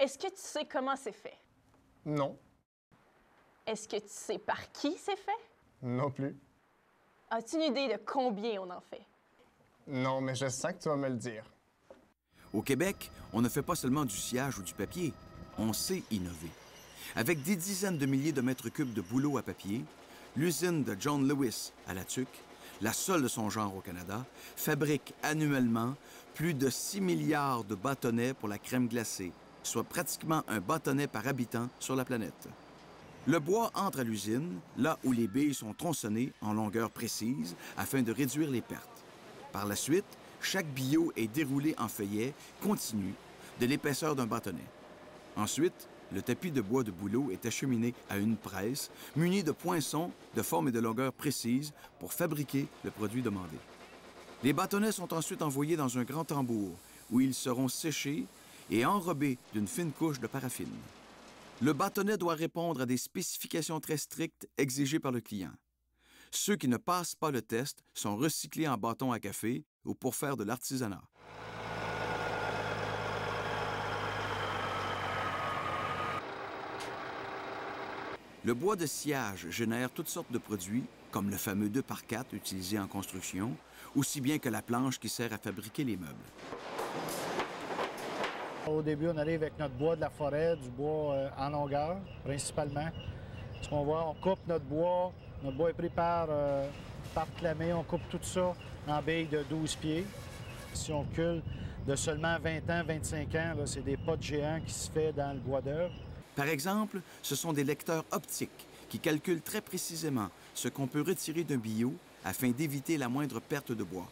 Est-ce que tu sais comment c'est fait? Non. Est-ce que tu sais par qui c'est fait? Non plus. As-tu une idée de combien on en fait? Non, mais je sens que tu vas me le dire. Au Québec, on ne fait pas seulement du sciage ou du papier, on sait innover. Avec des dizaines de milliers de mètres cubes de bouleau à papier, l'usine de John Lewis à La Tuque, la seule de son genre au Canada, fabrique annuellement plus de 6 milliards de bâtonnets pour la crème glacée, soit pratiquement un bâtonnet par habitant sur la planète. Le bois entre à l'usine, là où les billes sont tronçonnées en longueur précise afin de réduire les pertes. Par la suite, chaque billot est déroulé en feuillet continu de l'épaisseur d'un bâtonnet. Ensuite, le tapis de bois de bouleau est acheminé à une presse munie de poinçons de forme et de longueur précises pour fabriquer le produit demandé. Les bâtonnets sont ensuite envoyés dans un grand tambour où ils seront séchés et enrobés d'une fine couche de paraffine. Le bâtonnet doit répondre à des spécifications très strictes exigées par le client. Ceux qui ne passent pas le test sont recyclés en bâtons à café ou pour faire de l'artisanat. Le bois de sciage génère toutes sortes de produits, comme le fameux 2x4 utilisé en construction, aussi bien que la planche qui sert à fabriquer les meubles. Au début, on arrive avec notre bois de la forêt, du bois en longueur, principalement. Ce qu'on voit, on coupe notre bois est pris par clamé, on coupe tout ça en billes de 12 pieds. Si on recule de seulement 20 ans, 25 ans, c'est des potes géants qui se fait dans le bois d'œuvre. Par exemple, ce sont des lecteurs optiques qui calculent très précisément ce qu'on peut retirer d'un billot afin d'éviter la moindre perte de bois.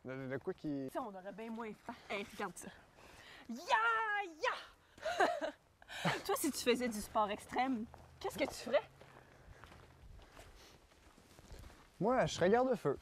De quoi qui... Ça, on aurait bien moins faim. Hey, regarde ça. Ya! Toi, si tu faisais du sport extrême, qu'est-ce que tu ferais? Moi, je serais garde-feu.